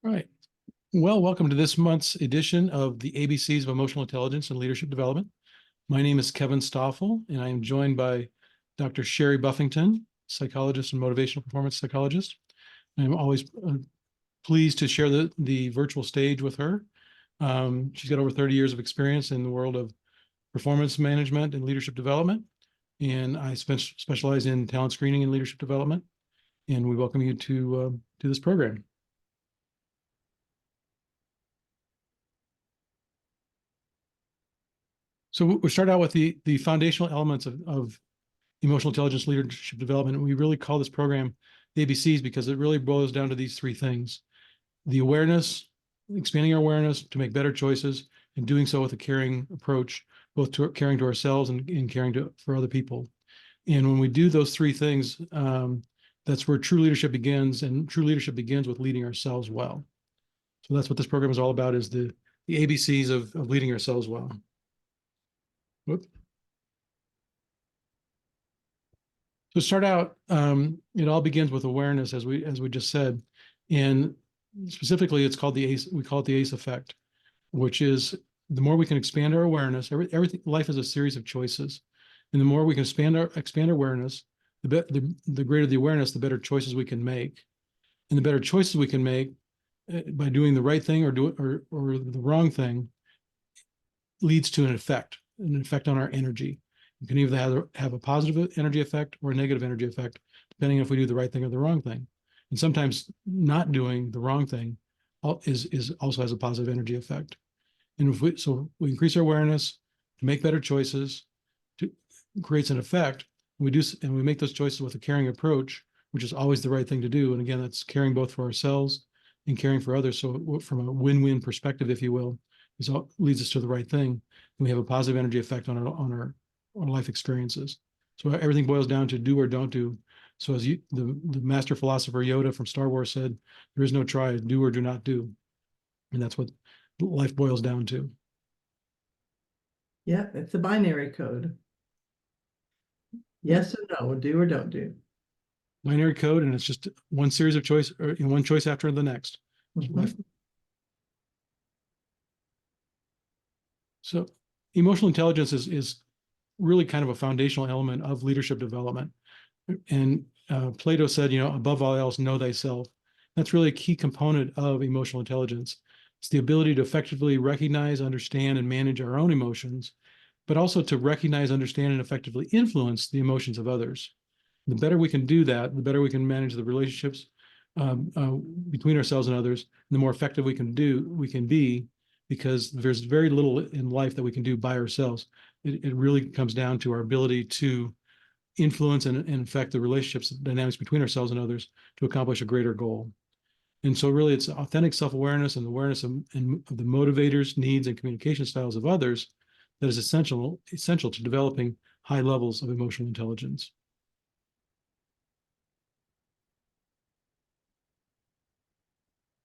All right. Well, welcome to this month's edition of the ABCs of Emotional Intelligence and Leadership Development. My name is Kevin Stoffel, and I am joined by Dr. Sherry Buffington, psychologist and motivational performance psychologist. I'm always pleased to share the virtual stage with her. She's got over 30 years of experience in the world of performance management and leadership development, and I specialize in talent screening and leadership development. And we welcome you to this program. So we start out with the foundational elements of emotional intelligence leadership development. And we really call this program the ABCs because it really boils down to these three things: the awareness, expanding our awareness to make better choices, and doing so with a caring approach, both to caring to ourselves and caring for other people. And when we do those three things, that's where true leadership begins, and true leadership begins with leading ourselves well. So that's what this program is all about, is the ABCs of leading ourselves well. Whoop. So start out, it all begins with awareness, as we just said, and specifically, it's called the ACE. We call it the ACE effect, which is the more we can expand our awareness. Everything, life is a series of choices, and the more we can expand our awareness, the greater the awareness, the better choices we can make, and the better choices we can make by doing the right thing or the wrong thing leads to an effect on our energy. You can either have a positive energy effect or a negative energy effect, depending on if we do the right thing or the wrong thing. And sometimes not doing the wrong thing is also has a positive energy effect. And if we increase our awareness to make better choices, to creates an effect. We make those choices with a caring approach, which is always the right thing to do. And again, that's caring both for ourselves and caring for others. So from a win-win perspective, if you will, this all leads us to the right thing. And we have a positive energy effect on our life experiences. So everything boils down to do or don't do. So as the master philosopher Yoda from Star Wars said, there is no try, do or do not do. And that's what life boils down to. Yeah, it's a binary code. Yes or no, do or don't do. Binary code, and it's just one series of choice, or one choice after the next. Mm-hmm. So emotional intelligence is really kind of a foundational element of leadership development. And Plato said, above all else, know thyself. That's really a key component of emotional intelligence. It's the ability to effectively recognize, understand, and manage our own emotions, but also to recognize, understand, and effectively influence the emotions of others. The better we can do that, the better we can manage the relationships between ourselves and others, the more effective we can be, because there's very little in life that we can do by ourselves. It really comes down to our ability to influence and affect the relationships, dynamics between ourselves and others to accomplish a greater goal. And so really it's authentic self-awareness and awareness of the motivators, needs, and communication styles of others that is essential to developing high levels of emotional intelligence.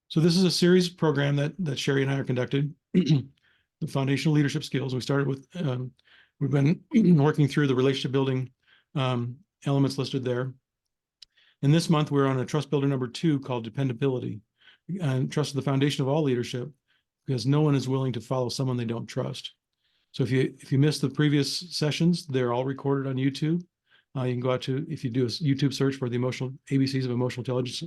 So this is a series program that Sherry and I are conducting, the foundational leadership skills. We started with, we've been working through the relationship building elements listed there. And this month we're on a trust builder number 2 called Dependability. And trust is the foundation of all leadership, because no one is willing to follow someone they don't trust. So if you missed the previous sessions, they're all recorded on YouTube. You can go out to, if you do a YouTube search for the ABCs of Emotional Intelligence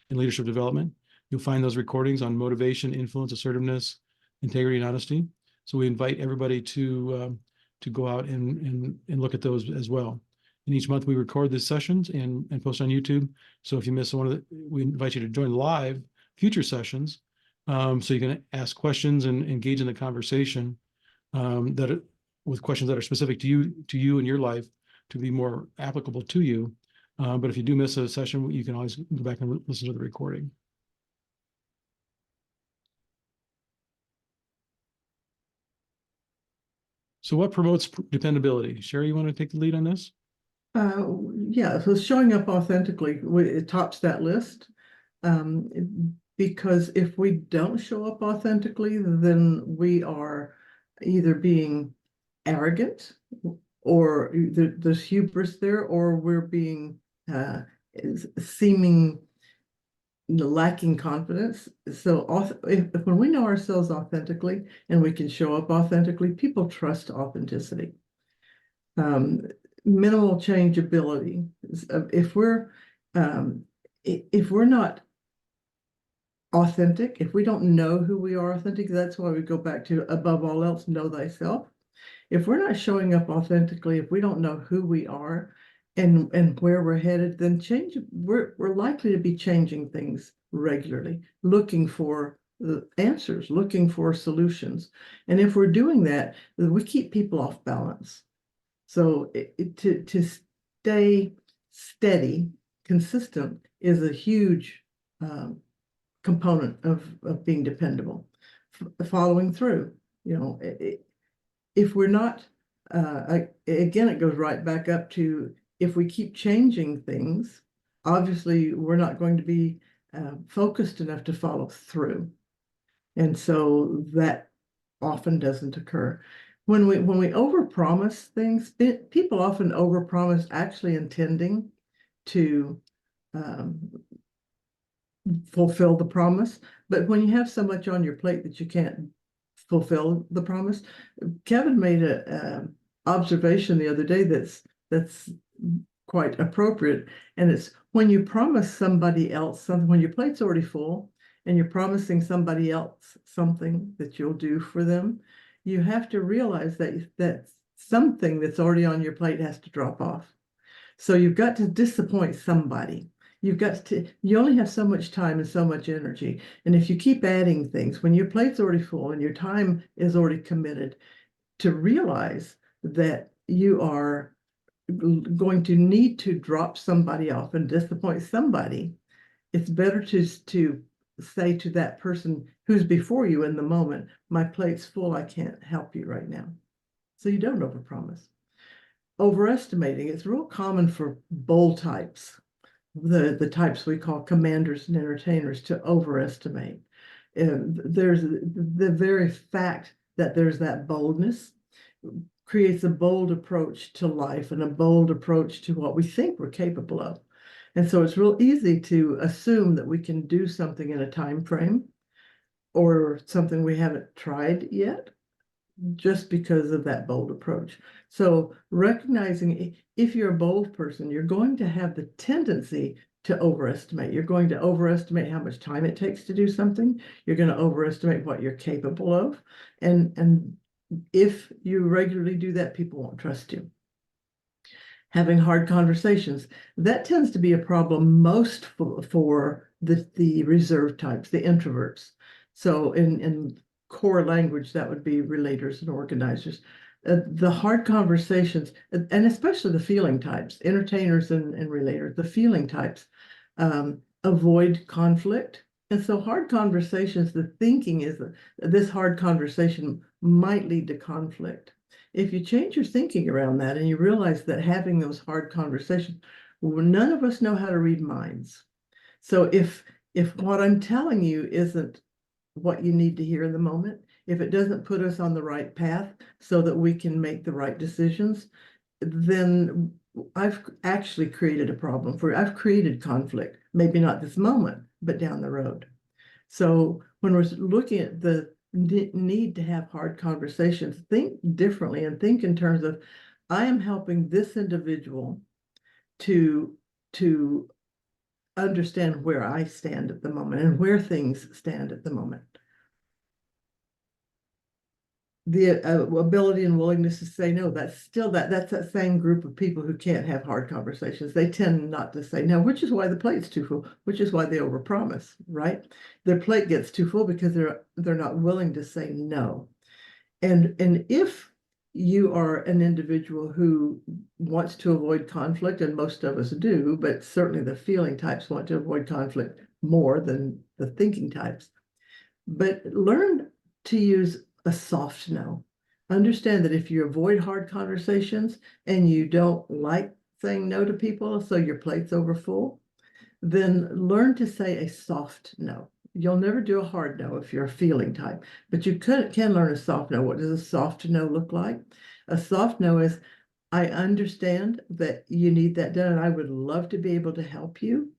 and Leadership Development, you'll find those recordings on motivation, influence, assertiveness, integrity, and honesty. So we invite everybody to go out and look at those as well. And each month we record these sessions and post on YouTube. So if you miss we invite you to join live future sessions, so you can ask questions and engage in the conversation with questions that are specific to you and your life, to be more applicable to you. But if you do miss a session, you can always go back and listen to the recording. So what promotes dependability? Sherry, you want to take the lead on this? Yeah, so showing up authentically, it tops that list. Because if we don't show up authentically, then we are either being arrogant, or there's hubris there, or we're being seeming lacking confidence. So when we know ourselves authentically and we can show up authentically, people trust authenticity. Um, Minimal changeability. If we're if we're not authentic, if we don't know who we are authentic, that's why we go back to above all else, know thyself. If we're not showing up authentically, if we don't know who we are and where we're headed, then we're likely to be changing things regularly, looking for the answers, looking for solutions. And if we're doing that, we keep people off balance. So to stay steady, consistent is a huge component of being dependable. Following through, you know, if we're not, again, it goes right back up to if we keep changing things, obviously we're not going to be focused enough to follow through. And so that often doesn't occur. When we overpromise things, people often overpromise actually intending to um, fulfill the promise. But when you have so much on your plate that you can't fulfill the promise, Kevin made a observation the other day that's quite appropriate, and it's when you promise somebody else something, when your plate's already full and you're promising somebody else something that you'll do for them, you have to realize that something that's already on your plate has to drop off. So you've got to disappoint somebody. You only have so much time and so much energy. And if you keep adding things, when your plate's already full and your time is already committed, to realize that you are going to need to drop somebody off and disappoint somebody, it's better to say to that person who's before you in the moment, my plate's full, I can't help you right now. So you don't overpromise. Overestimating, it's real common for bold types, the types we call commanders and entertainers, to overestimate. There's the very fact that there's that boldness creates a bold approach to life and a bold approach to what we think we're capable of. And so it's real easy to assume that we can do something in a time frame or something we haven't tried yet, just because of that bold approach. So recognizing if you're a bold person, you're going to have the tendency to overestimate. You're going to overestimate how much time it takes to do something. You're going to overestimate what you're capable of. And if you regularly do that, people won't trust you. Having hard conversations, that tends to be a problem most for the reserve types, the introverts. So in core language, that would be relators and organizers. The hard conversations, and especially the feeling types, entertainers and relators, the feeling types avoid conflict. And so hard conversations, the thinking is that this hard conversation might lead to conflict. If you change your thinking around that and you realize that having those hard conversations, none of us know how to read minds. So if what I'm telling you isn't what you need to hear in the moment, if it doesn't put us on the right path so that we can make the right decisions, then I've actually created a problem for you. I've created conflict, maybe not this moment, but down the road. So when we're looking at the need to have hard conversations, think differently and think in terms of, I am helping this individual to understand where I stand at the moment and where things stand at the moment. The ability and willingness to say no, that's still that's that same group of people who can't have hard conversations. They tend not to say no, which is why the plate's too full, which is why they overpromise, right? Their plate gets too full because they're not willing to say no. And if you are an individual who wants to avoid conflict, and most of us do, but certainly the feeling types want to avoid conflict more than the thinking types. But learn to use a soft no. Understand that if you avoid hard conversations and you don't like saying no to people, so your plate's overfull, then learn to say a soft no. You'll never do a hard no if you're a feeling type, but you can learn a soft no. What does a soft no look like? A soft no is, I understand that you need that done, and I would love to be able to help you,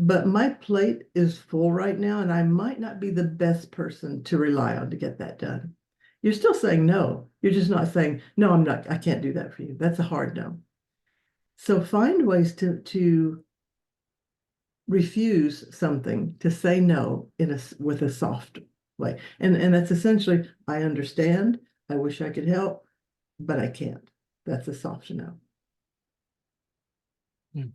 but my plate is full right now, and I might not be the best person to rely on to get that done. You're still saying no. You're just not saying, no, I'm not, I can't do that for you. That's a hard no. So find ways to refuse something, to say no with a soft way. And that's essentially, I understand, I wish I could help, but I can't. That's a soft no. Yeah.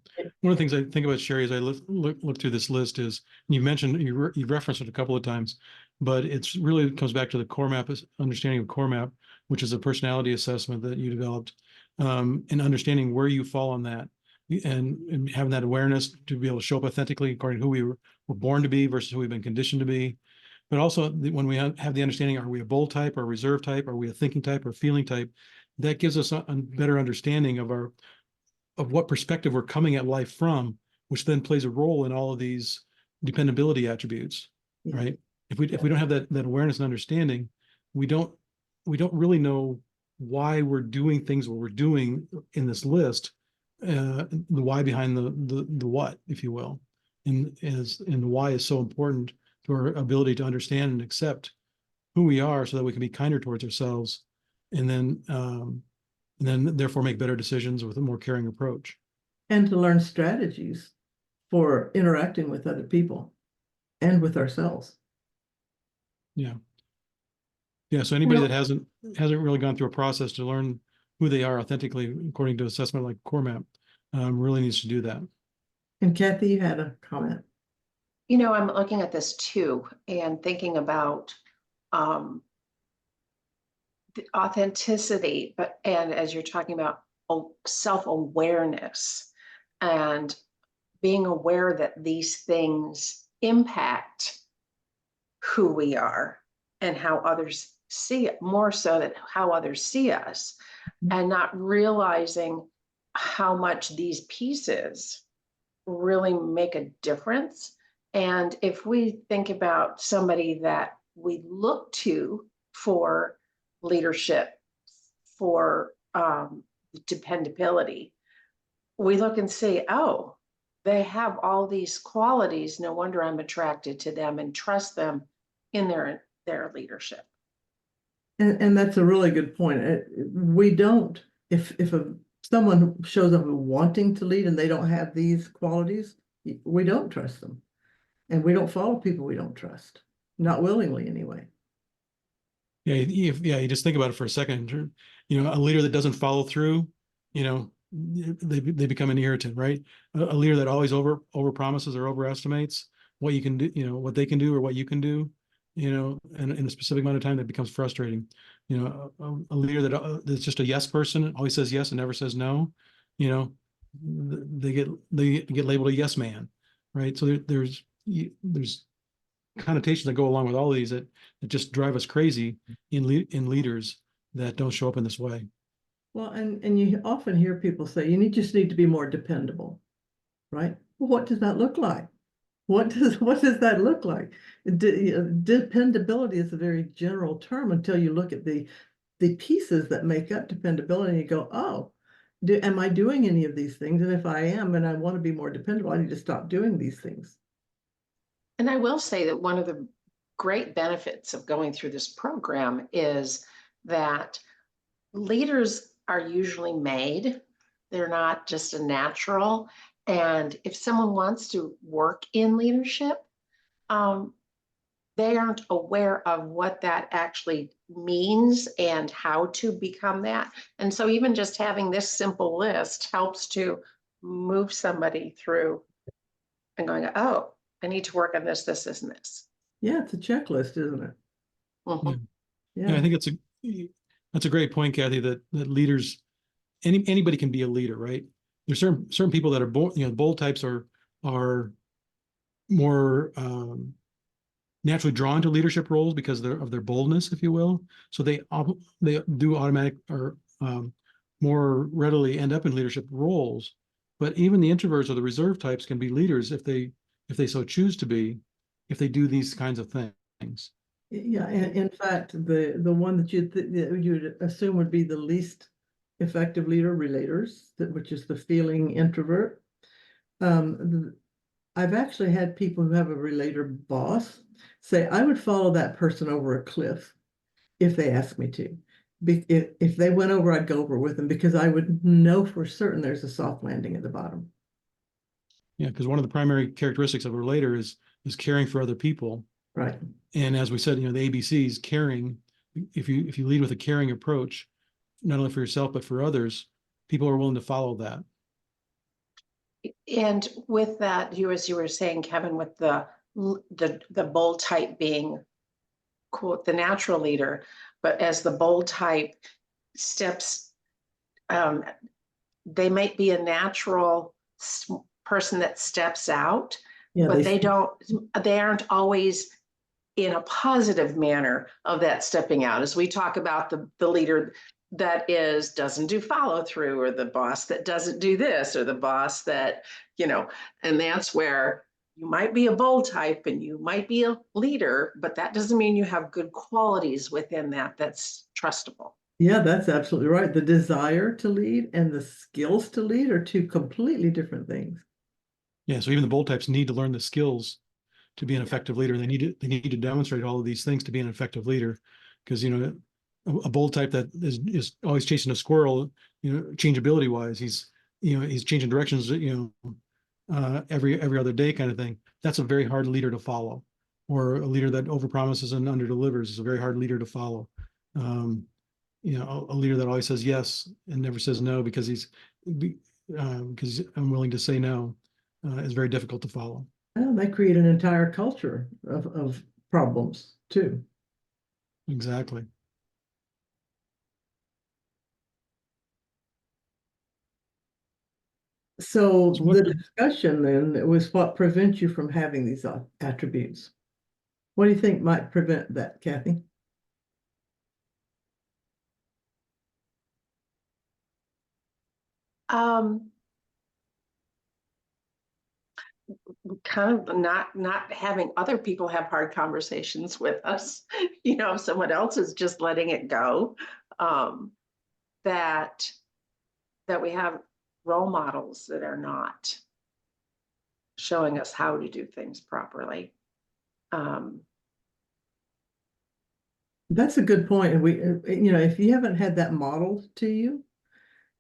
One of the things I think about, Sherry, as I look through this list is, and you mentioned, you referenced it a couple of times, but it's really comes back to the core map, understanding of core map, which is a personality assessment that you developed, and understanding where you fall on that, and having that awareness to be able to show up authentically according to who we were born to be versus who we've been conditioned to be. But also when we have the understanding, are we a bold type or a reserve type? Are we a thinking type or feeling type? That gives us a better understanding of what perspective we're coming at life from, which then plays a role in all of these dependability attributes, Yeah. right? If we don't have that awareness and understanding, we don't really know why we're doing things what we're doing in this list, the why behind the what, if you will, and the why is so important to our ability to understand and accept who we are, so that we can be kinder towards ourselves, and then therefore make better decisions with a more caring approach. And to learn strategies for interacting with other people and with ourselves. Yeah. Yeah. So You anybody know, that hasn't really gone through a process to learn who they are authentically according to assessment like Core Map, really needs to do that. and Kathy, you had a comment. I'm looking at this too and thinking about the authenticity, and as you're talking about self-awareness and being aware that these things impact who we are and how others see it, more so than how others see us, and not realizing how much these pieces really make a difference. And if we think about somebody that we look to for leadership, for dependability, we look and see, oh, they have all these qualities. No wonder I'm attracted to them and trust them in their leadership. And that's a really good point. We don't, if someone shows up wanting to lead and they don't have these qualities, we don't trust them. And we don't follow people we don't trust, not willingly anyway. Yeah. You just think about it for a second. A leader that doesn't follow through, they become an irritant, right? A leader that always over promises or overestimates what you can do, what they can do or what you can do, and in a specific amount of time, that becomes frustrating. A leader that's just a yes person, always says yes and never says no, they get labeled a yes man, right? So there's connotations that go along with all of these that just drive us crazy in leaders that don't show up in this way. Well, and you often hear people say, just need to be more dependable, right? Well, what does that look like? What does that look like? Dependability is a very general term until you look at the pieces that make up dependability and you go, oh, am I doing any of these things? And if I am, and I want to be more dependable, I need to stop doing these things. And I will say that one of the great benefits of going through this program is that leaders are usually made. They're not just a natural. And if someone wants to work in leadership, they aren't aware of what that actually means and how to become that. And so even just having this simple list helps to move somebody through and going, oh, I need to work on this, this, and this. Yeah, it's a checklist, isn't it? Mhm. Yeah, I think that's a great point, Kathy, that leaders, anybody can be a leader, right? There's certain people that are bold types are more naturally drawn to leadership roles because of their boldness, if you will. So they do automatic or more readily end up in leadership roles. But even the introverts or the reserve types can be leaders if they so choose to be, if they do these kinds of things. Yeah, and in fact, the one that you'd assume would be the least effective leader, relators, which is the feeling introvert. I've actually had people who have a relator boss say, I would follow that person over a cliff if they asked me to. If they went over, I'd go over with them because I would know for certain there's a soft landing at the bottom. Yeah, because one of the primary characteristics of a relator is caring for other people. Right. And as we said, the ABCs, caring. If you lead with a caring approach, not only for yourself but for others, people are willing to follow that. And with that, as you were saying, Kevin, with the bold type being, quote, the natural leader, but as the bold type steps, they might be a natural person that steps out, Yeah, but they aren't always in a positive manner of that stepping out. As we talk about the leader that doesn't do follow through, or the boss that doesn't do this, or the boss that, and that's where you might be a bold type and you might be a leader, but that doesn't mean you have good qualities within that's trustable. Yeah, that's absolutely right. The desire to lead and the skills to lead are two completely different things. Yeah, so even the bold types need to learn the skills to be an effective leader. They need to demonstrate all of these things to be an effective leader. Because a bold type that is always chasing a squirrel, changeability wise, he's changing directions, every other day kind of thing. That's a very hard leader to follow. Or a leader that overpromises and underdelivers is a very hard leader to follow. A leader that always says yes and never says no because he's unwilling to say no is very difficult to follow. Well, they create an entire culture of problems too. Exactly. So So what, the discussion then was what prevents you from having these attributes. What do you think might prevent that, Kathy? Kind of not having other people have hard conversations with us. If someone else is just letting it go, that we have role models that are not showing us how to do things properly. That's a good point. And if you haven't had that modeled to you,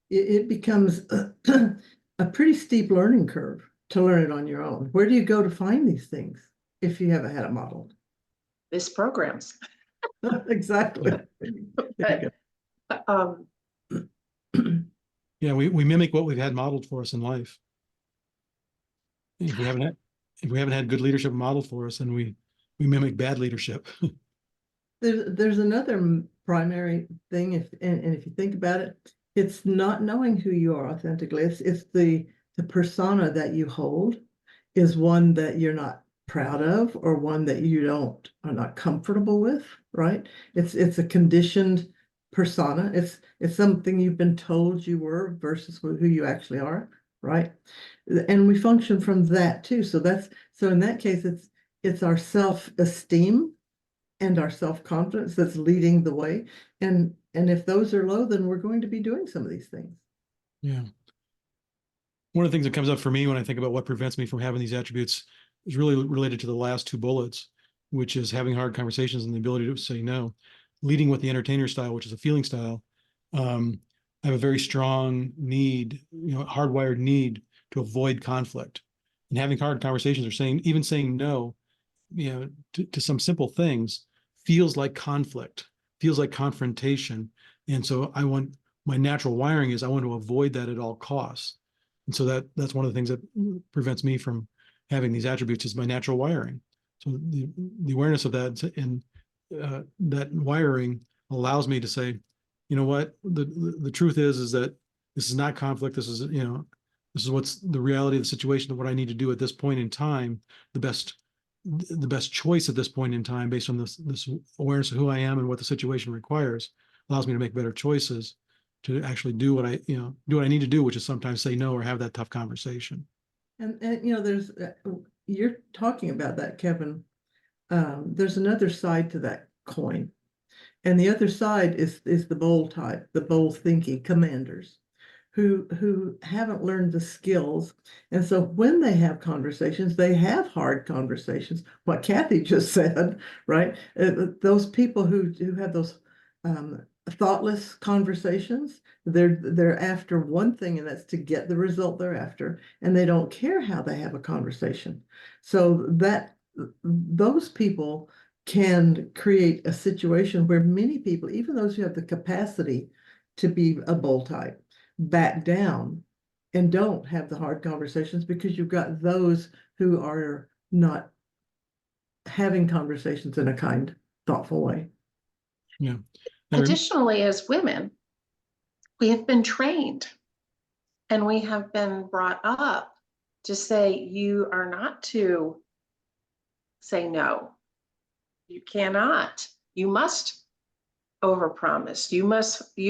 it becomes a pretty steep learning curve to learn it on your own. Where do you go to find these things if you haven't had it modeled? This programs. Exactly. But, yeah, we mimic what we've had modeled for us in life. If we haven't had good leadership modeled for us, then we mimic bad leadership. There's another primary thing, and if you think about it, it's not knowing who you are authentically. It's the persona that you hold is one that you're not proud of, or one that you are not comfortable with, right? It's a conditioned persona. It's something you've been told you were versus who you actually are, right? And we function from that too. So in that case, it's our self-esteem and our self-confidence that's leading the way. And if those are low, then we're going to be doing some of these things. Yeah. One of the things that comes up for me when I think about what prevents me from having these attributes is really related to the last two bullets, which is having hard conversations and the ability to say no. Leading with the entertainer style, which is a feeling style. I have a very strong need, hardwired need to avoid conflict. And having hard conversations, or even saying no, to some simple things feels like conflict, feels like confrontation. And so my natural wiring is I want to avoid that at all costs. And so that's one of the things that prevents me from having these attributes is my natural wiring. So the awareness of that and that wiring allows me to say, you know what, the truth is that this is not conflict. This is what's the reality of the situation, of what I need to do at this point in time, the best choice at this point in time based on this awareness of who I am and what the situation requires, allows me to make better choices to actually do what I need to do, which is sometimes say no or have that tough conversation. And there's you're talking about that, Kevin. There's another side to that coin, and the other side is the bold type, the bold thinking commanders, who haven't learned the skills. And so when they have conversations, they have hard conversations. What Kathy just said, right? Those people who have those thoughtless conversations, they're after one thing, and that's to get the result they're after, and they don't care how they have a conversation. So that those people can create a situation where many people, even those who have the capacity to be a bull type, back down and don't have the hard conversations, because you've got those who are not having conversations in a kind, thoughtful way. Yeah. Additionally, as women, we have been trained and we have been brought up to say you are not to say no. You cannot. You must overpromise. You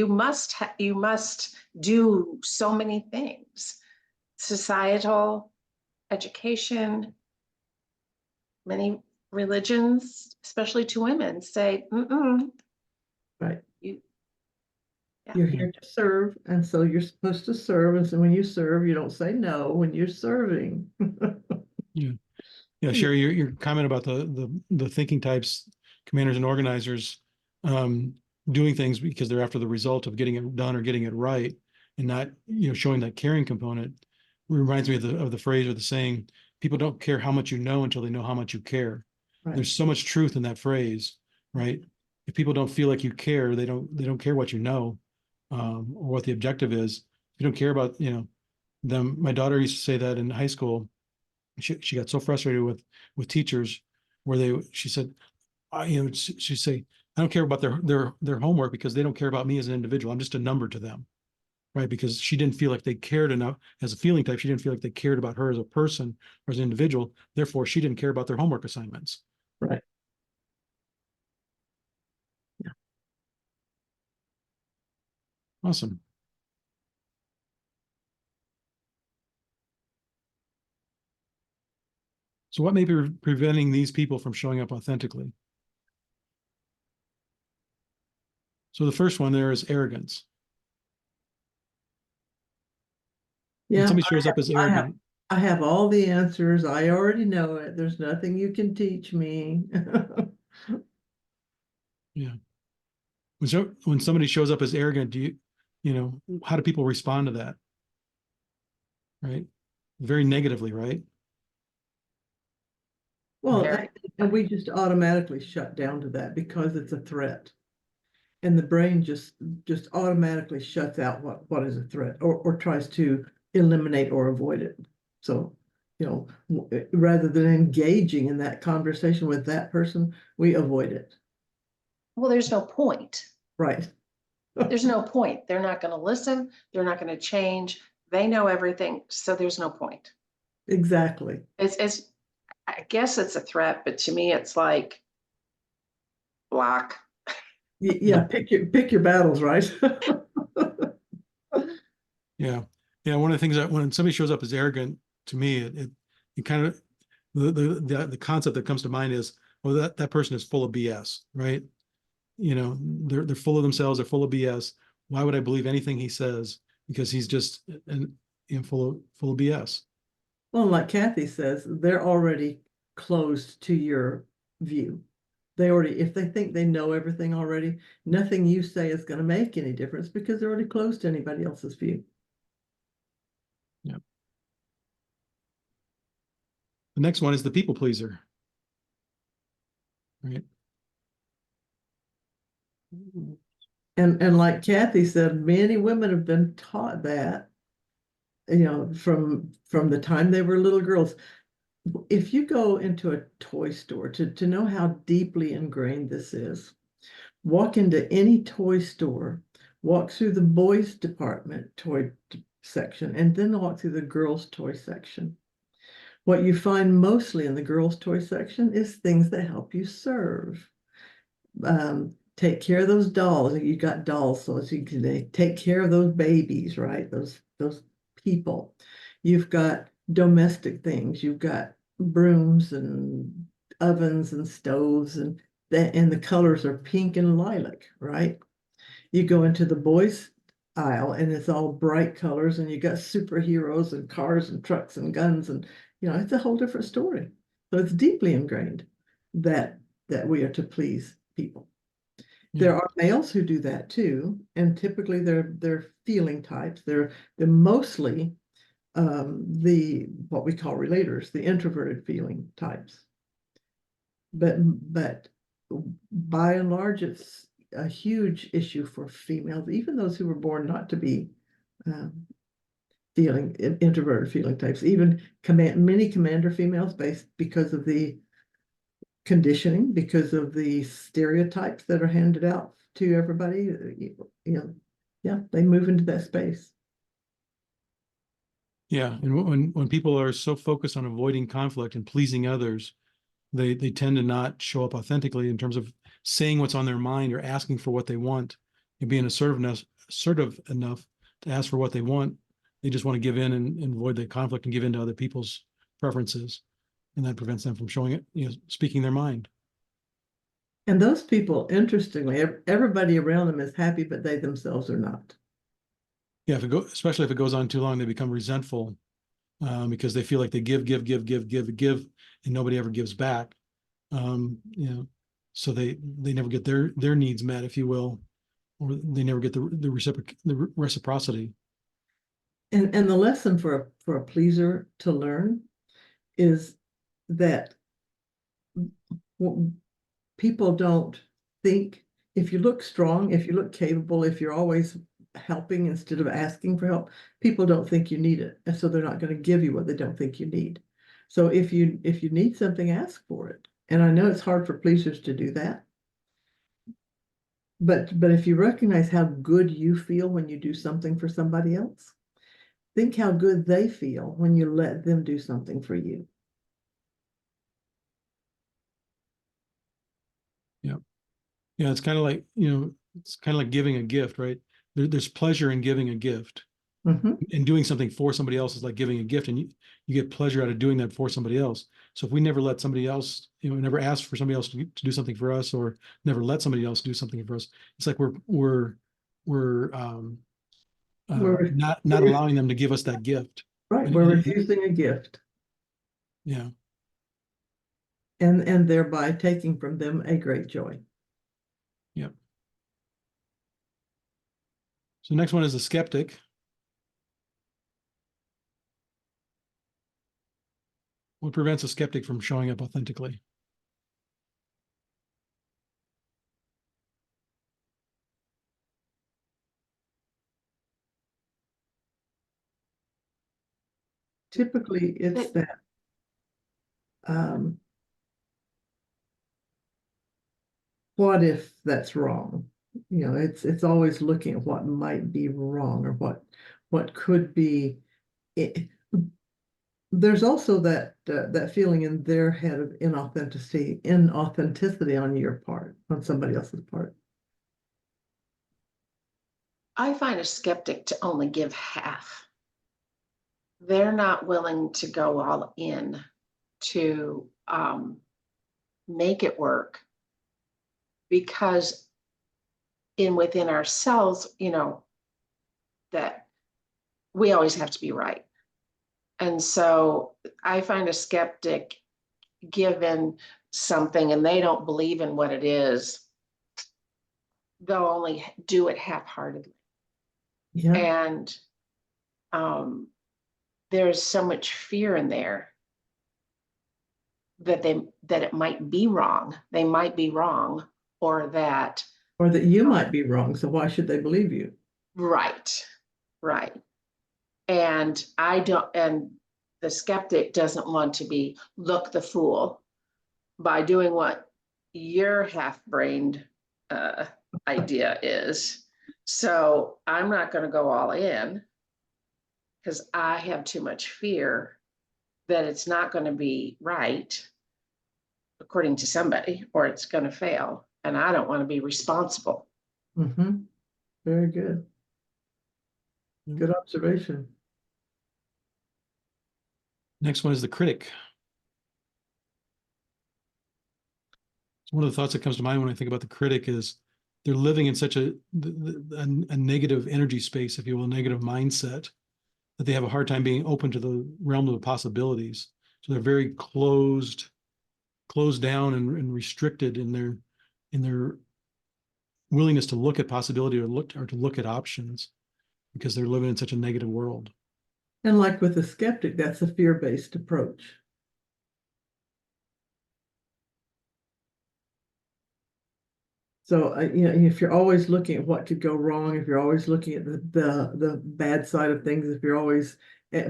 must do so many things. Societal, education, many religions, especially to women, say, Right. you, yeah. You're here to serve, and so you're supposed to serve. And so when you serve, you don't say no when you're serving. Yeah. Yeah, Sherry, your comment about the thinking types, commanders and organizers, doing things because they're after the result of getting it done or getting it right, and not, showing that caring component, reminds me of the phrase or the saying, people don't care how much you know until they know how much you care. Right. There's so much truth in that phrase, right? If people don't feel like you care, they don't care what you know, or what the objective is. If you don't care about, them. My daughter used to say that in high school. She got so frustrated with teachers where she said, she'd say, I don't care about their homework because they don't care about me as an individual. I'm just a number to them, right? Because she didn't feel like they cared enough as a feeling type. She didn't feel like they cared about her as a person or as an individual. Therefore, she didn't care about their homework assignments. Right. Yeah. Awesome. So what may be preventing these people from showing up authentically? So the first one there is arrogance. When Yeah. somebody shows up as arrogant, I have all the answers. I already know it. There's nothing you can teach me. yeah. When somebody shows up as arrogant, how do people respond to that? Right? Very negatively, right? Well, Very. and we just automatically shut down to that because it's a threat. And the brain just automatically shuts out what is a threat, or tries to eliminate or avoid it. So, rather than engaging in that conversation with that person, we avoid it. Well, there's no point. Right. There's no point. They're not going to listen. They're not going to change. They know everything. So there's no point. Exactly. It's I guess it's a threat, but to me, it's like block. Yeah, pick your battles, right? Yeah. Yeah. One of the things that when somebody shows up as arrogant, to me, it kind of, the concept that comes to mind is, well, that person is full of BS, right? They're full of themselves. They're full of BS. Why would I believe anything he says? Because he's just full of BS. Well, like Kathy says, they're already closed to your view. If they think they know everything already, nothing you say is going to make any difference because they're already closed to anybody else's view. Yeah. The next one is the people pleaser. Right. And like Kathy said, many women have been taught that, from the time they were little girls. If you go into a toy store to know how deeply ingrained this is, walk into any toy store, walk through the boys department toy section, and then walk through the girls toy section. What you find mostly in the girls toy section is things that help you serve. Take care of those dolls. You got dolls, so you can take care of those babies, right? Those people. You've got domestic things. You've got brooms and ovens and stoves, and the colors are pink and lilac, right? You go into the boys aisle and it's all bright colors and you got superheroes and cars and trucks and guns and it's a whole different story. So it's deeply ingrained that we are to please people. There Yeah. are males who do that too, and typically they're feeling types. They're mostly the what we call relators, the introverted feeling types. But by and large, it's a huge issue for females, even those who were born not to be um, introverted feeling types. Even many commander females, because of the conditioning, because of the stereotypes that are handed out to everybody. Yeah, they move into that space. Yeah. And when people are so focused on avoiding conflict and pleasing others, they tend to not show up authentically in terms of saying what's on their mind or asking for what they want and being assertive enough to ask for what they want. They just want to give in and avoid the conflict and give in to other people's preferences. And that prevents them from showing it, speaking their mind. And those people, interestingly, everybody around them is happy, but they themselves are not. Yeah, especially if it goes on too long, they become resentful because they feel like they give, and nobody ever gives back. So they never get their needs met, if you will, or they never get the reciprocity. And the lesson for a pleaser to learn is that people don't think, if you look strong, if you look capable, if you're always helping instead of asking for help, people don't think you need it. And so they're not going to give you what they don't think you need. So if you need something, ask for it. And I know it's hard for pleasers to do that. But if you recognize how good you feel when you do something for somebody else, think how good they feel when you let them do something for you. Yeah. Yeah. It's kind of like, it's kind of like giving a gift, right? There's pleasure in giving a gift. Mm-hmm. And doing something for somebody else is like giving a gift, and you get pleasure out of doing that for somebody else. So if we never let somebody else, never ask for somebody else to do something for us, or never let somebody else do something for us, it's like we're We're, not allowing them to give us that gift. right, And, we're and- refusing a gift yeah, and thereby taking from them a great joy. yeah. So next one is the skeptic. What prevents a skeptic from showing up authentically? Typically, it's that um, what if that's wrong? It's always looking at what might be wrong or what could be. There's also that feeling in their head of inauthenticity on your part, on somebody else's part. I find a skeptic to only give half. They're not willing to go all in to make it work, because within ourselves, that we always have to be right. And so I find a skeptic, given something and they don't believe in what it is, they'll only do it half-heartedly. Yeah. And there's so much fear in there that it might be wrong. They might be wrong, or that. Or that you might be wrong, so why should they believe you? Right. And the skeptic doesn't want to look the fool by doing what your half-brained idea is. So I'm not going to go all in because I have too much fear that it's not going to be right according to somebody, or it's going to fail. And I don't want to be responsible. Mm-hmm. Very good. Good observation. Next one is the critic. So one of the thoughts that comes to mind when I think about the critic is they're living in such a negative energy space, if you will, negative mindset, that they have a hard time being open to the realm of possibilities. So they're very closed down and restricted in their willingness to look at possibility or to look at options, because they're living in such a negative world. And like with the skeptic, that's a fear-based approach. So, if you're always looking at what could go wrong, if you're always looking at the bad side of things, if you're always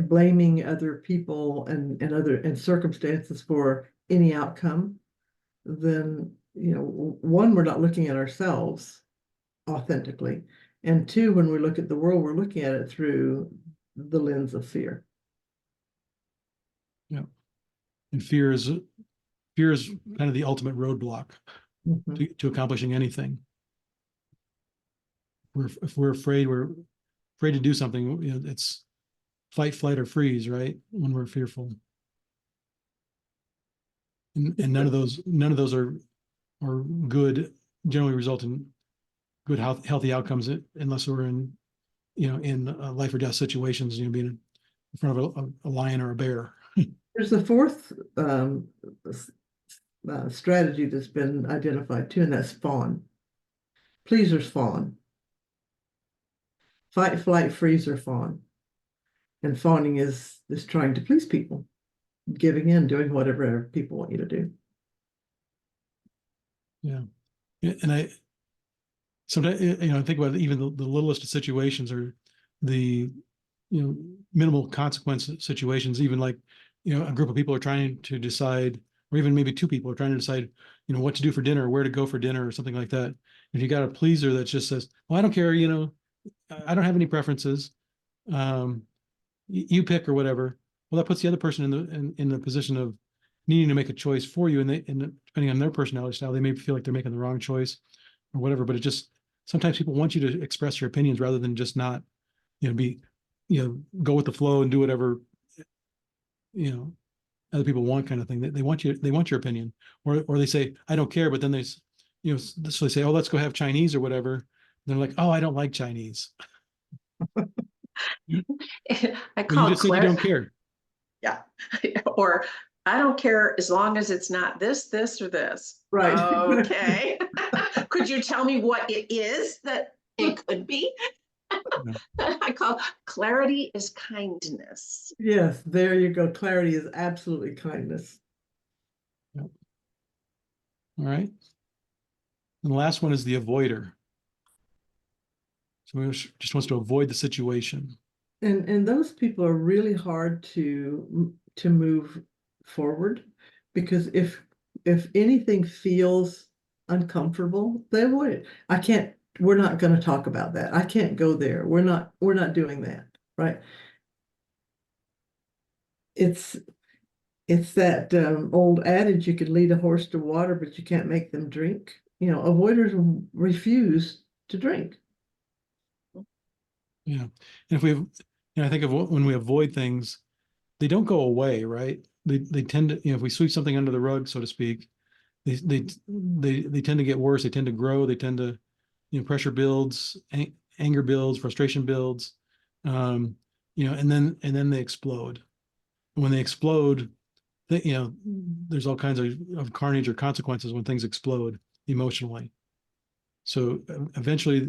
blaming other people and circumstances for any outcome, then, one, we're not looking at ourselves authentically. And two, when we look at the world, we're looking at it through the lens of fear. Yeah. And fear is kind of the ultimate roadblock to accomplishing anything. If we're afraid, we're afraid to do something, it's fight, flight, or freeze, right? When we're fearful. And none of those are good, generally result in good healthy outcomes, unless we're in life or death situations, being in front of a lion or a bear. There's the fourth strategy that's been identified too, and that's fawn. Pleaser's fawn. Fight, flight, freeze, or fawn. And fawning is trying to please people, giving in, doing whatever people want you to do. Yeah. And I sometimes, I think about even the littlest of situations, or the, minimal consequence situations, even like, a group of people are trying to decide, or even maybe two people are trying to decide, what to do for dinner, or where to go for dinner, or something like that. If you got a pleaser that just says, well, I don't care, I don't have any preferences. You pick or whatever. Well, that puts the other person in the position of needing to make a choice for you, and depending on their personality style, they may feel like they're making the wrong choice or whatever. But it just, sometimes people want you to express your opinions rather than just not, go with the flow and do whatever, other people want, kind of thing. They want your opinion, or they say, I don't care, but then so they say, oh, let's go have Chinese or whatever. And they're like, oh, I don't like Chinese. I Well, you call just said you don't care. Yeah. Or I don't care as long as it's not this, or this. Right. Okay. Could you tell me what it is that it could be? No. I call clarity is kindness. Yes, there you go. Clarity is absolutely kindness. Yep. All right. And the last one is the avoider. So just wants to avoid the situation. And those people are really hard to move forward, because if anything feels uncomfortable, they avoid it. We're not going to talk about that. I can't go there. We're not doing that, right? It's that old adage, you can lead a horse to water, but you can't make them drink. Avoiders refuse to drink. Yeah. And if I think of when we avoid things, they don't go away, right? They tend to, if we sweep something under the rug, so to speak, they tend to get worse. They tend to grow. They tend to, pressure builds, anger builds, frustration builds, and then they explode. And when they explode, there's all kinds of carnage or consequences when things explode emotionally. So eventually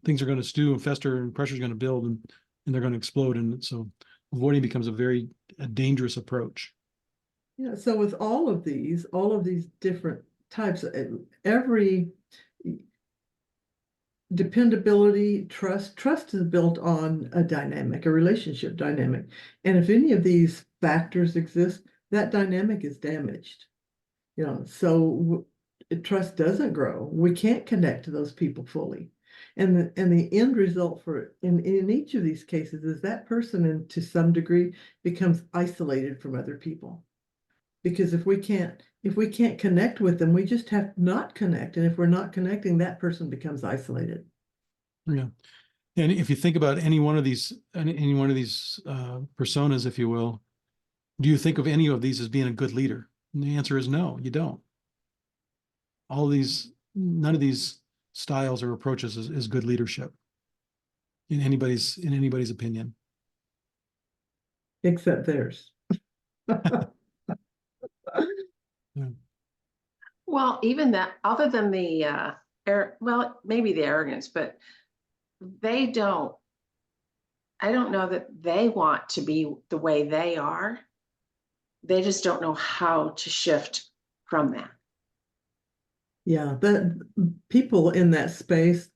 things are going to stew and fester, and pressure is going to build, and they're going to explode. And so avoiding becomes a dangerous approach. Yeah, so with all of these different types, every dependability, trust is built on a relationship dynamic. And if any of these factors exist, that dynamic is damaged. So trust doesn't grow. We can't connect to those people fully. And the end result in each of these cases is that person, to some degree, becomes isolated from other people. Because if we can't connect with them, we just have to not connect. And if we're not connecting, that person becomes isolated. Yeah. And if you think about any one of these personas, if you will, do you think of any of these as being a good leader? And the answer is no, you don't. None of these styles or approaches is good leadership in anybody's opinion. Except theirs. Yeah. Well, even that, other than the well, maybe the arrogance, but they don't, I don't know that they want to be the way they are. They just don't know how to shift from that. Yeah, that people in that space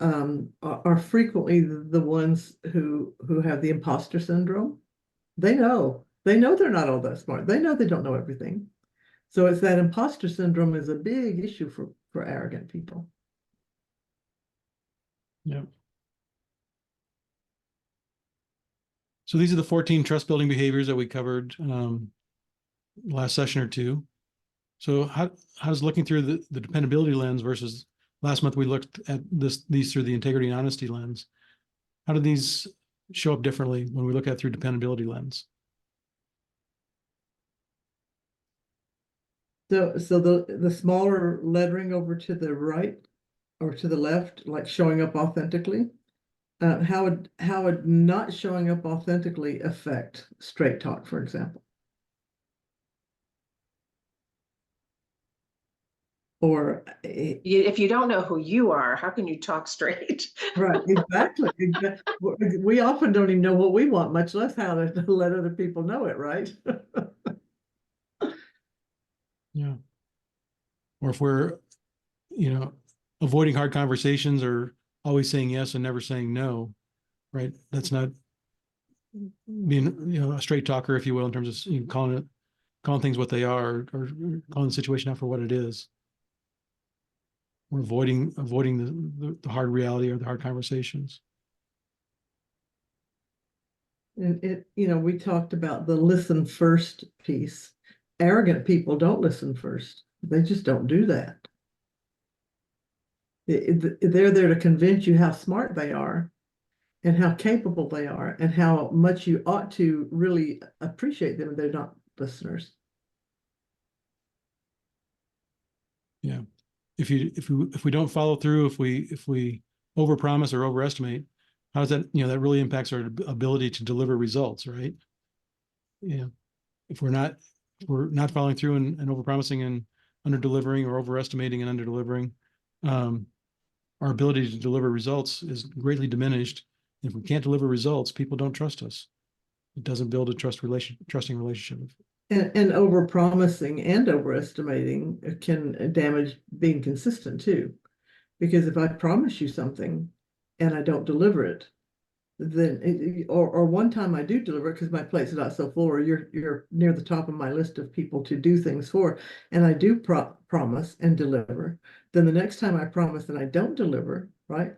are frequently the ones who have the imposter syndrome. They know they're not all that smart. They know they don't know everything. So it's that imposter syndrome is a big issue for arrogant people. Yeah. So these are the 14 trust building behaviors that we covered last session or two. So how's looking through the dependability lens versus last month we looked at these through the integrity and honesty lens. How do these show up differently when we look at through dependability lens? So the smaller lettering over to the right or to the left, like showing up authentically, how would not showing up authentically affect straight talk, for example? Or If you don't know who you are, how can you talk straight? right, exactly. We often don't even know what we want, much less how to let other people know it, right? Yeah. Or if we're, avoiding hard conversations or always saying yes and never saying no, right? That's not being, a straight talker, if you will, in terms of calling things what they are, or calling the situation out for what it is. We're avoiding the hard reality or the hard conversations. And we talked about the listen first piece. Arrogant people don't listen first. They just don't do that. They're there to convince you how smart they are and how capable they are and how much you ought to really appreciate them. They're not listeners. Yeah. If we don't follow through, if we overpromise or overestimate, how does that, that really impacts our ability to deliver results, right? Yeah. If we're not following through and overpromising and underdelivering, or overestimating and underdelivering, our ability to deliver results is greatly diminished. If we can't deliver results, people don't trust us. It doesn't build a trusting relationship. And over promising and overestimating can damage being consistent too. Because if I promise you something and I don't deliver it, then or one time I do deliver it because my plate's not so full, or you're near the top of my list of people to do things for, and I do promise and deliver, then the next time I promise and I don't deliver, right?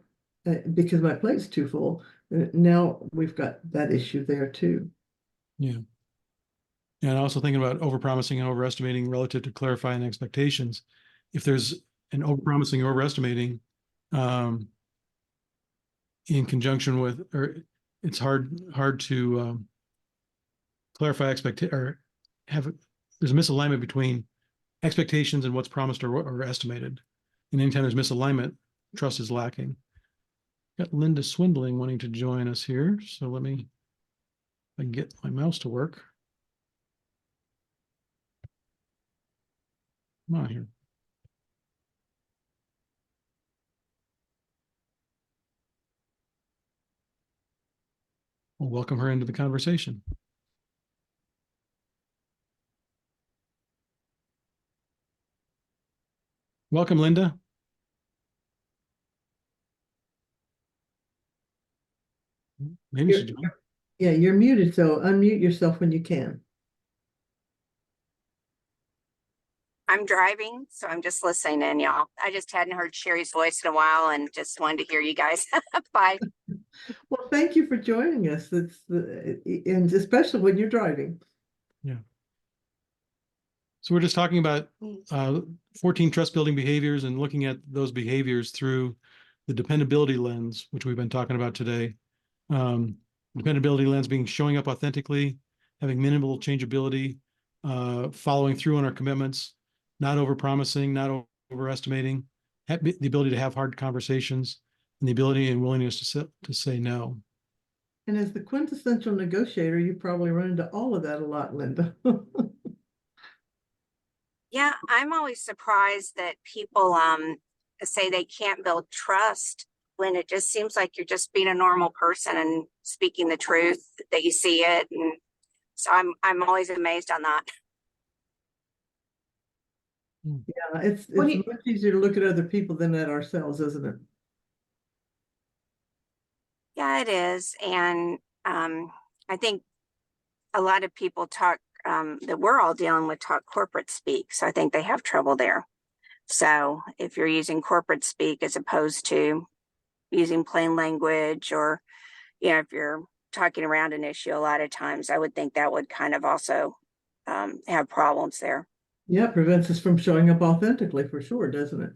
Because my plate's too full, now we've got that issue there too. Yeah. And also thinking about overpromising and overestimating relative to clarifying expectations. If there's an overpromising or overestimating, in conjunction with, or it's hard to clarify or there's a misalignment between expectations and what's promised or estimated. And anytime there's misalignment, trust is lacking. Got Linda Swindling wanting to join us here. So let me, if I can get my mouse to work. Come on here. We'll welcome her into the conversation. Welcome, Linda. Maybe she joined. Yeah, you're muted, so unmute yourself when you can. I'm driving, so I'm just listening in, y'all. I just hadn't heard Sherry's voice in a while and just wanted to hear you guys. Bye. Well, thank you for joining us. And especially when you're driving. Yeah. So we're just talking about 14 trust building behaviors and looking at those behaviors through the dependability lens, which we've been talking about today. Dependability lens being showing up authentically, having minimal changeability, following through on our commitments, not overpromising, not overestimating, the ability to have hard conversations, and the ability and willingness to say no. And as the quintessential negotiator, you probably run into all of that a lot, Linda. Yeah, I'm always surprised that people say they can't build trust when it just seems like you're just being a normal person and speaking the truth, that you see it. And so I'm always amazed on that. Yeah, it's What do you- much easier to look at other people than at ourselves, isn't it? Yeah, it is. And I think a lot of people talk that we're all dealing with talk corporate speak. So I think they have trouble there. So if you're using corporate speak as opposed to using plain language, or, you know, if you're talking around an issue, a lot of times I would think that would kind of also have problems there. Yeah, it prevents us from showing up authentically for sure, doesn't it?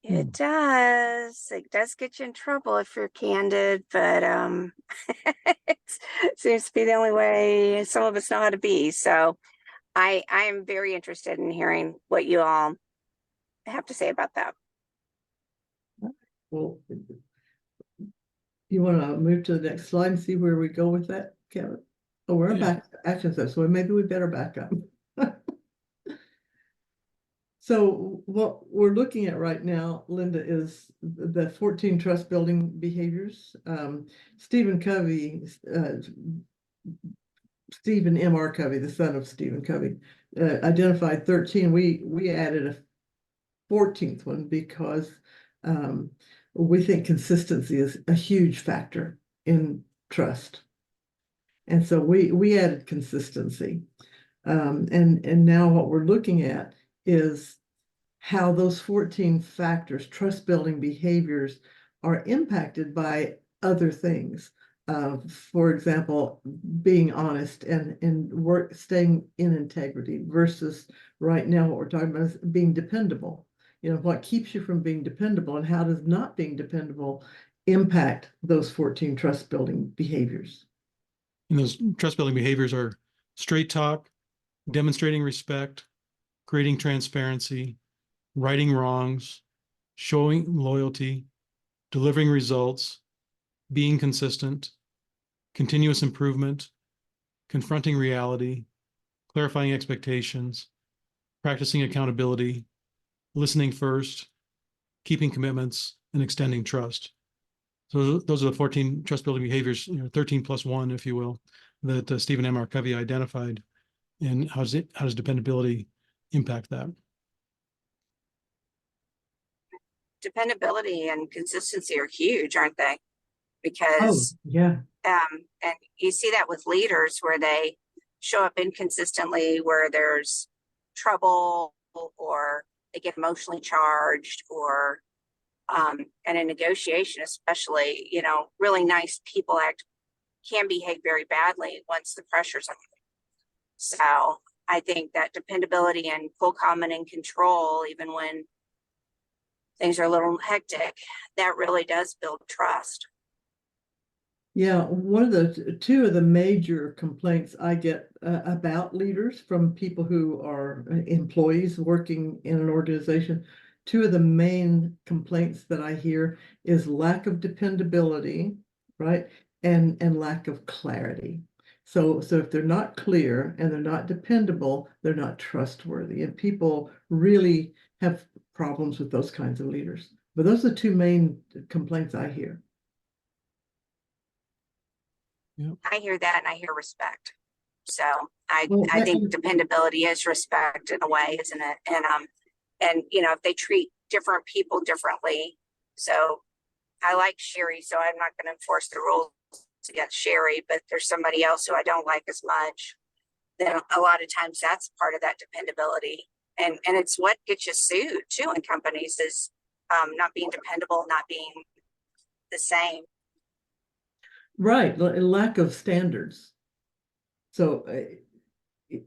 It does. It does get you in trouble if you're candid, but it seems to be the only way some of us know how to be. So I am very interested in hearing what you all have to say about that. Well, you want to move to the next slide and see where we go with that, Kevin? Oh, we're Yeah. back to action steps, so maybe we better back up. So what we're looking at right now, Linda, is the 14 trust building behaviors. Stephen Covey, Stephen M.R. Covey, the son of Stephen Covey, identified 13. We added a 14th one because we think consistency is a huge factor in trust. And so we added consistency. And now what we're looking at is how those 14 factors, trust building behaviors, are impacted by other things. For example, being honest and staying in integrity versus right now what we're talking about is being dependable. You know, what keeps you from being dependable, and how does not being dependable impact those 14 trust building behaviors? And those trust building behaviors are straight talk, demonstrating respect, creating transparency, righting wrongs, showing loyalty, delivering results, being consistent, continuous improvement, confronting reality, clarifying expectations, practicing accountability, listening first, keeping commitments, and extending trust. So those are the 14 trust building behaviors, 13 plus one, if you will, that Stephen M.R. Covey identified. And how does dependability impact that? Dependability and consistency are huge, aren't they? Oh, Because yeah. and you see that with leaders where they show up inconsistently, where there's trouble, or they get emotionally charged, or and in negotiation especially, you know, really nice people can behave very badly once the pressure's on. So I think that dependability and full command and control, even when things are a little hectic, that really does build trust. Yeah, one of the two of the major complaints I get about leaders from people who are employees working in an organization, two of the main complaints that I hear is lack of dependability, right? And lack of clarity. So if they're not clear and they're not dependable, they're not trustworthy. And people really have problems with those kinds of leaders. But those are the two main complaints I hear. I hear that, and I hear respect. So Well, I think dependability is respect in a way, isn't it? And you know, if they treat different people differently. So I like Sherry, so I'm not going to enforce the rules against Sherry, but there's somebody else who I don't like as much. Then a lot of times that's part of that dependability. And it's what gets you sued too in companies, is not being dependable, not being the same. Right, lack of standards. So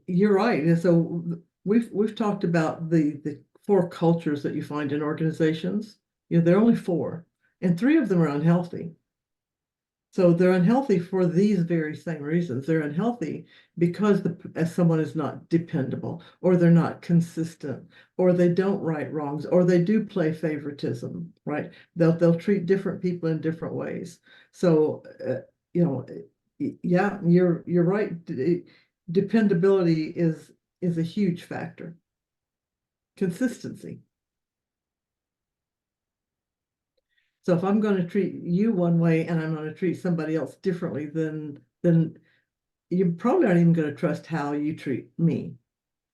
you're right. And so we've talked about the four cultures that you find in organizations. You know, there are only four, and three of them are unhealthy. So they're unhealthy for these very same reasons. They're unhealthy because as someone is not dependable, or they're not consistent, or they don't right wrongs, or they do play favoritism, right? They'll treat different people in different ways. So you know, yeah, you're right. Dependability is a huge factor. Consistency. So if I'm going to treat you one way and I'm going to treat somebody else differently, then you probably aren't even going to trust how you treat me,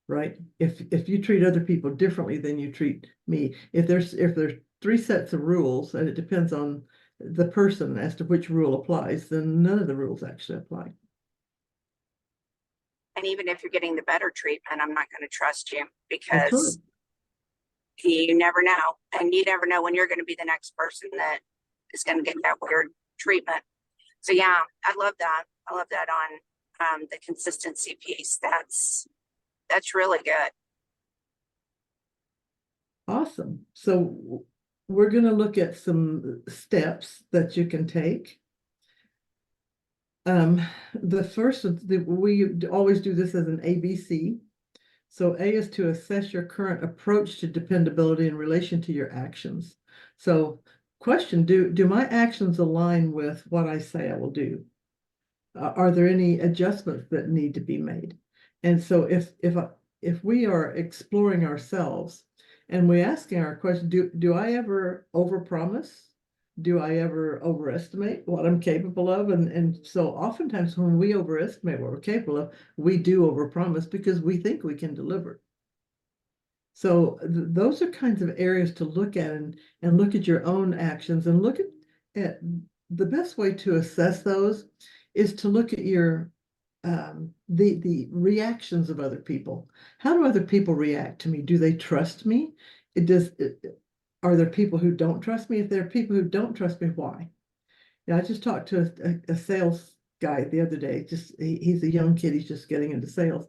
right? If you treat other people differently than you treat me, if there's three sets of rules and it depends on the person as to which rule applies, then none of the rules actually apply. And even if you're getting the better treatment, I'm not going to trust you That's because you never know. And you never know when you're going to be the next person that is going to get that weird treatment. So yeah, I love that. I love that on the consistency piece. That's really good. Awesome. So we're going to look at some steps that you can take. The first, we always do this as an ABC. So A is to assess your current approach to dependability in relation to your actions. So question, do my actions align with what I say I will do? Are there any adjustments that need to be made? And so if we are exploring ourselves and we asking our question, do I ever overpromise? Do I ever overestimate what I'm capable of? And so oftentimes when we overestimate what we're capable of, we do overpromise because we think we can deliver. So those are kinds of areas to look at and look at your own actions and look at the best way to assess those is to look at your the reactions of other people. How do other people react to me? Do they trust me? Are there people who don't trust me? If there are people who don't trust me, why? Yeah, I just talked to a sales guy the other day. He's a young kid. He's just getting into sales,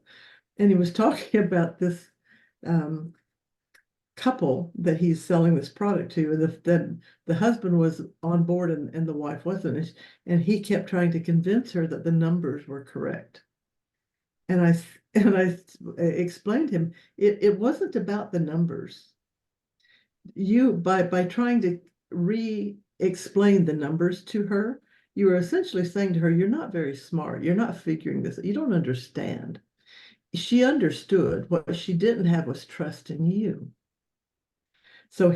and he was talking about this couple that he's selling this product to, and the husband was on board and the wife wasn't, and he kept trying to convince her that the numbers were correct. And I explained to him it wasn't about the numbers. You by trying to re-explain the numbers to her, you were essentially saying to her, you're not very smart. You're not figuring this. You don't understand. She understood. What she didn't have was trust in you. So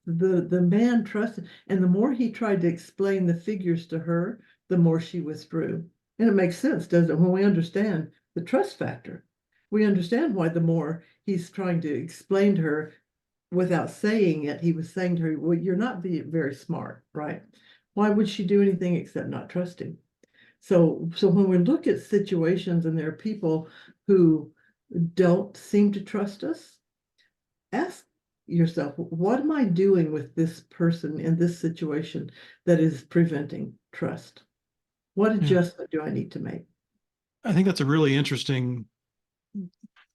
the man trusted, and the more he tried to explain the figures to her, the more she withdrew. And it makes sense, doesn't it? When we understand the trust factor, we understand why the more he's trying to explain to her without saying it, he was saying to her, well, you're not very smart, right? Why would she do anything except not trust him? So when we look at situations and there are people who don't seem to trust us, ask yourself, what am I doing with this person in this situation that is preventing trust? What adjustment do I need to make? I think that's a really interesting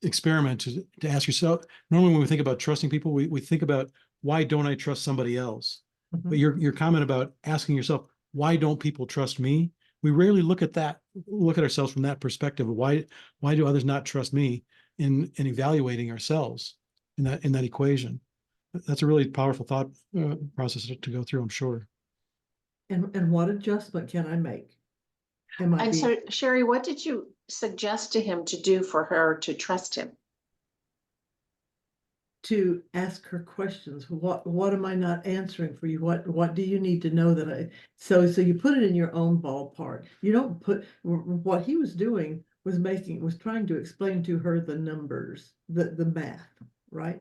experiment to ask yourself. Normally, when we think about trusting people, we think about why don't I trust somebody else? Mhm. But your comment about asking yourself, why don't people trust me? We rarely look at ourselves from that perspective of why do others not trust me in evaluating ourselves in that equation. That's a really powerful thought process to go through, I'm sure. And what adjustment can I make? And so, Sherry, what did you suggest to him to do for her to trust him? To ask her questions. What am I not answering for you? What do you need to know that I so you put it in your own ballpark. You don't put what he was doing was trying to explain to her the numbers, the math, right?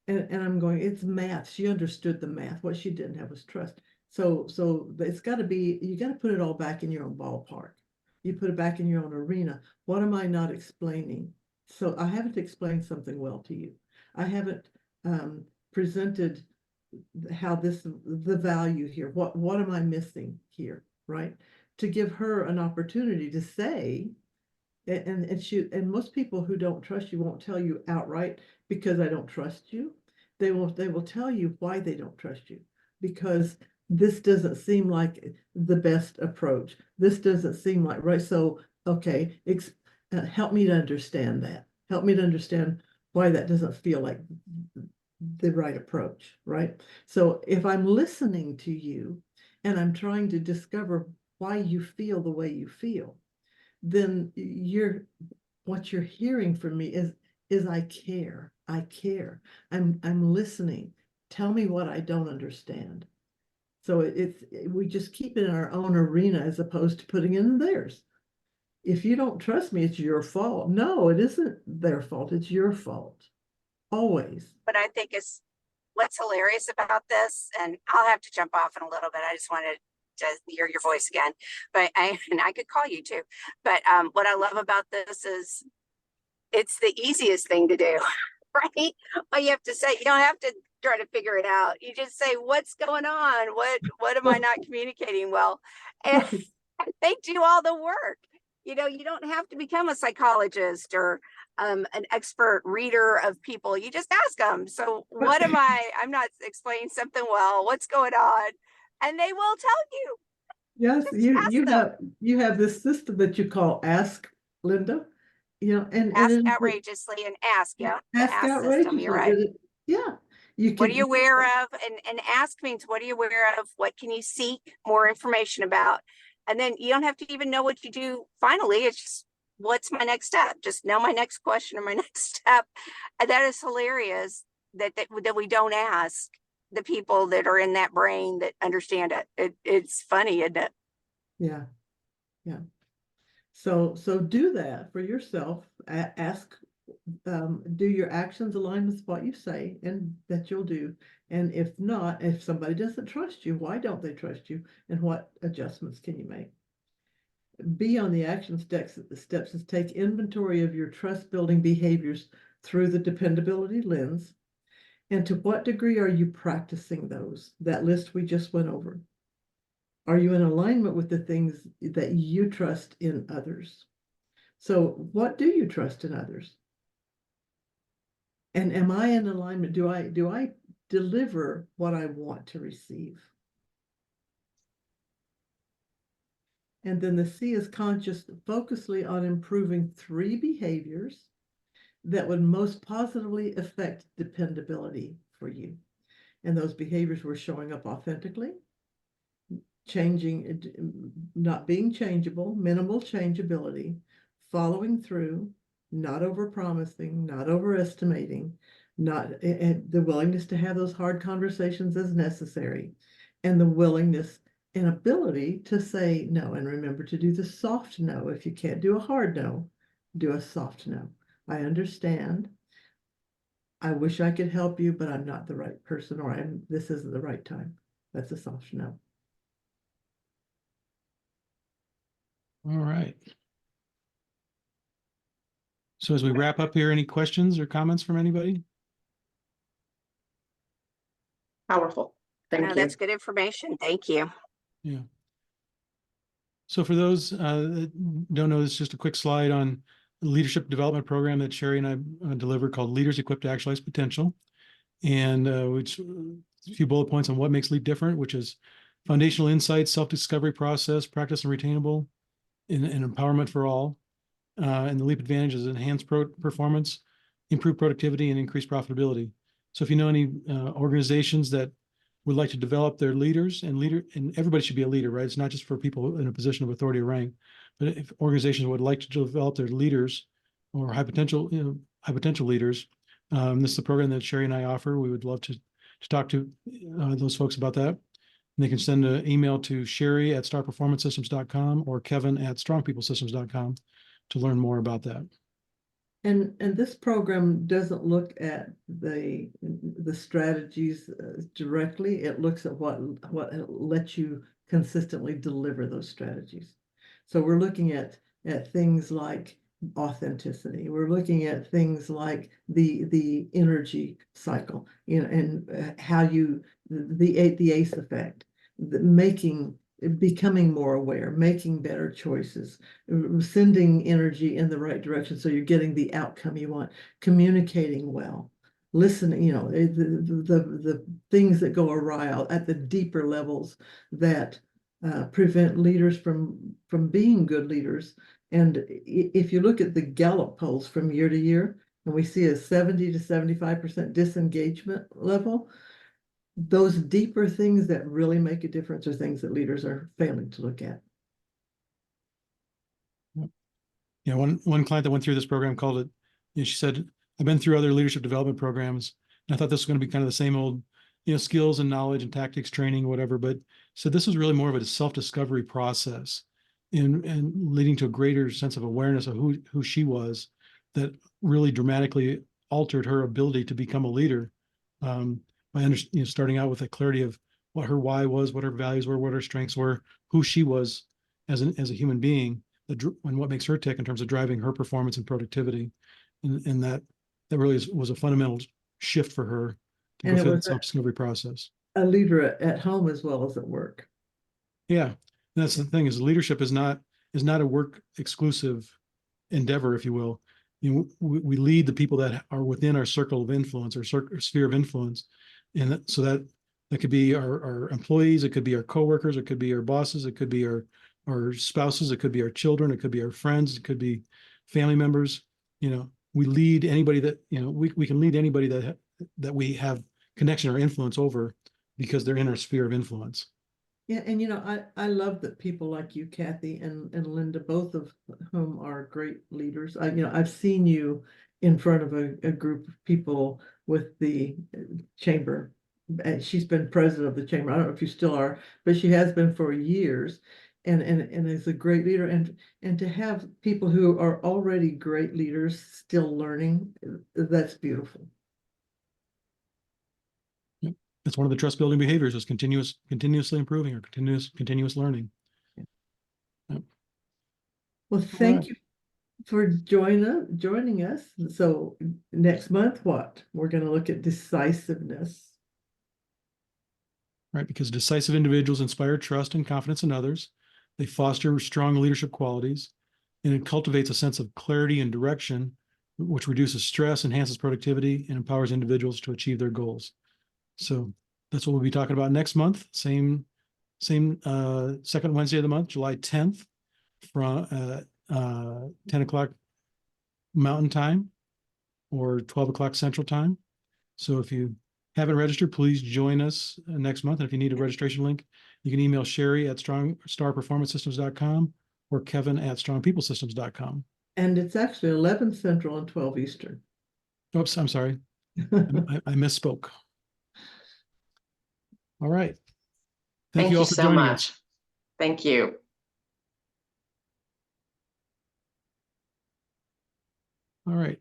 And I'm going, it's math. She understood the math. What she didn't have was trust. So it's got to be, you got to put it all back in your own ballpark. You put it back in your own arena. What am I not explaining? So I haven't explained something well to you. I haven't presented how the value here. What am I missing here, right? To give her an opportunity to say, and most people who don't trust you won't tell you outright because I don't trust you. They will tell you why they don't trust you, because this doesn't seem like the best approach. This doesn't seem like right. So, okay, help me to understand that. Help me to understand why that doesn't feel like the right approach, right? So if I'm listening to you and I'm trying to discover why you feel the way you feel, then what you're hearing from me is I care. I care. I'm listening. Tell me what I don't understand. So we just keep it in our own arena as opposed to putting it in theirs. If you don't trust me, it's your fault. No, it isn't their fault. It's your fault. Always. But I think is what's hilarious about this, and I'll have to jump off in a little bit. I just wanted to hear your voice again, but I could call you too. But what I love about this is it's the easiest thing to do, right? All you have to say, you don't have to try to figure it out. You just say, what's going on? What am I not communicating well? And they do all the work. You know, you don't have to become a psychologist or an expert reader of people. You just ask them. So what am I'm not explaining something well. What's going on? And they will tell you. Yes, Just ask them. you have this system that you call Ask Linda, and Ask it outrageously and ask. Yeah, the ask ask system. You're right. Yeah, you What can. are you aware of? And ask means what are you aware of? What can you seek more information about? And then you don't have to even know what you do finally. It's just what's my next step? Just know my next question or my next step. And that is hilarious that we don't ask the people that are in that brain that understand it. It's funny, isn't it? Yeah, yeah. So do that for yourself. Ask, do your actions align with what you say, and that you'll do. And if not, if somebody doesn't trust you, why don't they trust you? And what adjustments can you make? B on the action steps is take inventory of your trust building behaviors through the dependability lens. And to what degree are you practicing those? That list we just went over. Are you in alignment with the things that you trust in others? So what do you trust in others? And am I in alignment? Do I deliver what I want to receive? And then the C is conscious, focusly on improving 3 behaviors that would most positively affect dependability for you. And those behaviors were showing up authentically, not being changeable, minimal changeability, following through, not overpromising, not overestimating, and the willingness to have those hard conversations as necessary, and the willingness and ability to say no. And remember to do the soft no. If you can't do a hard no, do a soft no. I understand. I wish I could help you, but I'm not the right person, or this isn't the right time. That's a soft no. All right. So as we wrap up here, any questions or comments from anybody? Powerful. Thank you. That's good information. Thank you. Yeah. So for those that don't know, this is just a quick slide on the leadership development program that Sherry and I delivered called Leaders Equipped to Actualize Potential. And which a few bullet points on what makes LEAP different, which is foundational insights, self-discovery process, practice and retainable, and empowerment for all. And the LEAP advantage is enhanced performance, improved productivity, and increased profitability. So if you know any organizations that would like to develop their leaders, and everybody should be a leader, right? It's not just for people in a position of authority or rank, but if organizations would like to develop their leaders or high potential leaders, this is the program that Sherry and I offer. We would love to talk to those folks about that. And they can send an email to sherry@starperformancesystems.com or kevin@strongpeoplesystems.com to learn more about that. And this program doesn't look at the strategies directly. It looks at what lets you consistently deliver those strategies. So we're looking at things like authenticity. We're looking at things like the energy cycle, and how the ACE effect, becoming more aware, making better choices, sending energy in the right direction so you're getting the outcome you want, communicating well, listening, the things that go awry at the deeper levels that prevent leaders from being good leaders. And if you look at the Gallup polls from year to year, and we see a 70 to 75% disengagement level, those deeper things that really make a difference are things that leaders are failing to look at. Yeah, one client that went through this program called it, she said, I've been through other leadership development programs, and I thought this was going to be kind of the same old, skills and knowledge and tactics training, whatever. But so this was really more of a self-discovery process and leading to a greater sense of awareness of who she was, that really dramatically altered her ability to become a leader, by starting out with a clarity of what her why was, what her values were, what her strengths were, who she was as a human being, and what makes her tick in terms of driving her performance and productivity. And that really was a fundamental shift for her to And go it through that was self-discovery process. a leader at home as well as at work. Yeah. And that's the thing, is leadership is not a work exclusive endeavor, if you will. We lead the people that are within our circle of influence, or sphere of influence. And so that could be our employees, it could be our coworkers, it could be our bosses, it could be our spouses, it could be our children, it could be our friends, it could be family members. We lead anybody that, we can lead anybody that we have connection or influence over, because they're in our sphere of influence. Yeah, and I love that people like you, Kathy, and Linda, both of whom are great leaders. I've seen you in front of a group of people with the chamber. And she's been president of the chamber. I don't know if you still are, but she has been for years, and is a great leader. And to have people who are already great leaders still learning, that's beautiful. It's one of the trust building behaviors, is continuously improving, or continuous learning. Yep. Well, thank you for joining us. So next month, what? We're going to look at decisiveness. Right, because decisive individuals inspire trust and confidence in others. They foster strong leadership qualities, and it cultivates a sense of clarity and direction, which reduces stress, enhances productivity, and empowers individuals to achieve their goals. So that's what we'll be talking about next month. Same second Wednesday of the month, July 10th, from 10 o'clock Mountain Time or 12 o'clock Central Time. So if you haven't registered, please join us next month. And if you need a registration link, you can email Sherry at StarPerformanceSystems.com or Kevin at StrongPeopleSystems.com. And it's actually 11 Central and 12 Eastern. Oops, I'm sorry. I misspoke. All right. Thank you all for so joining much. us. Thank you. All right.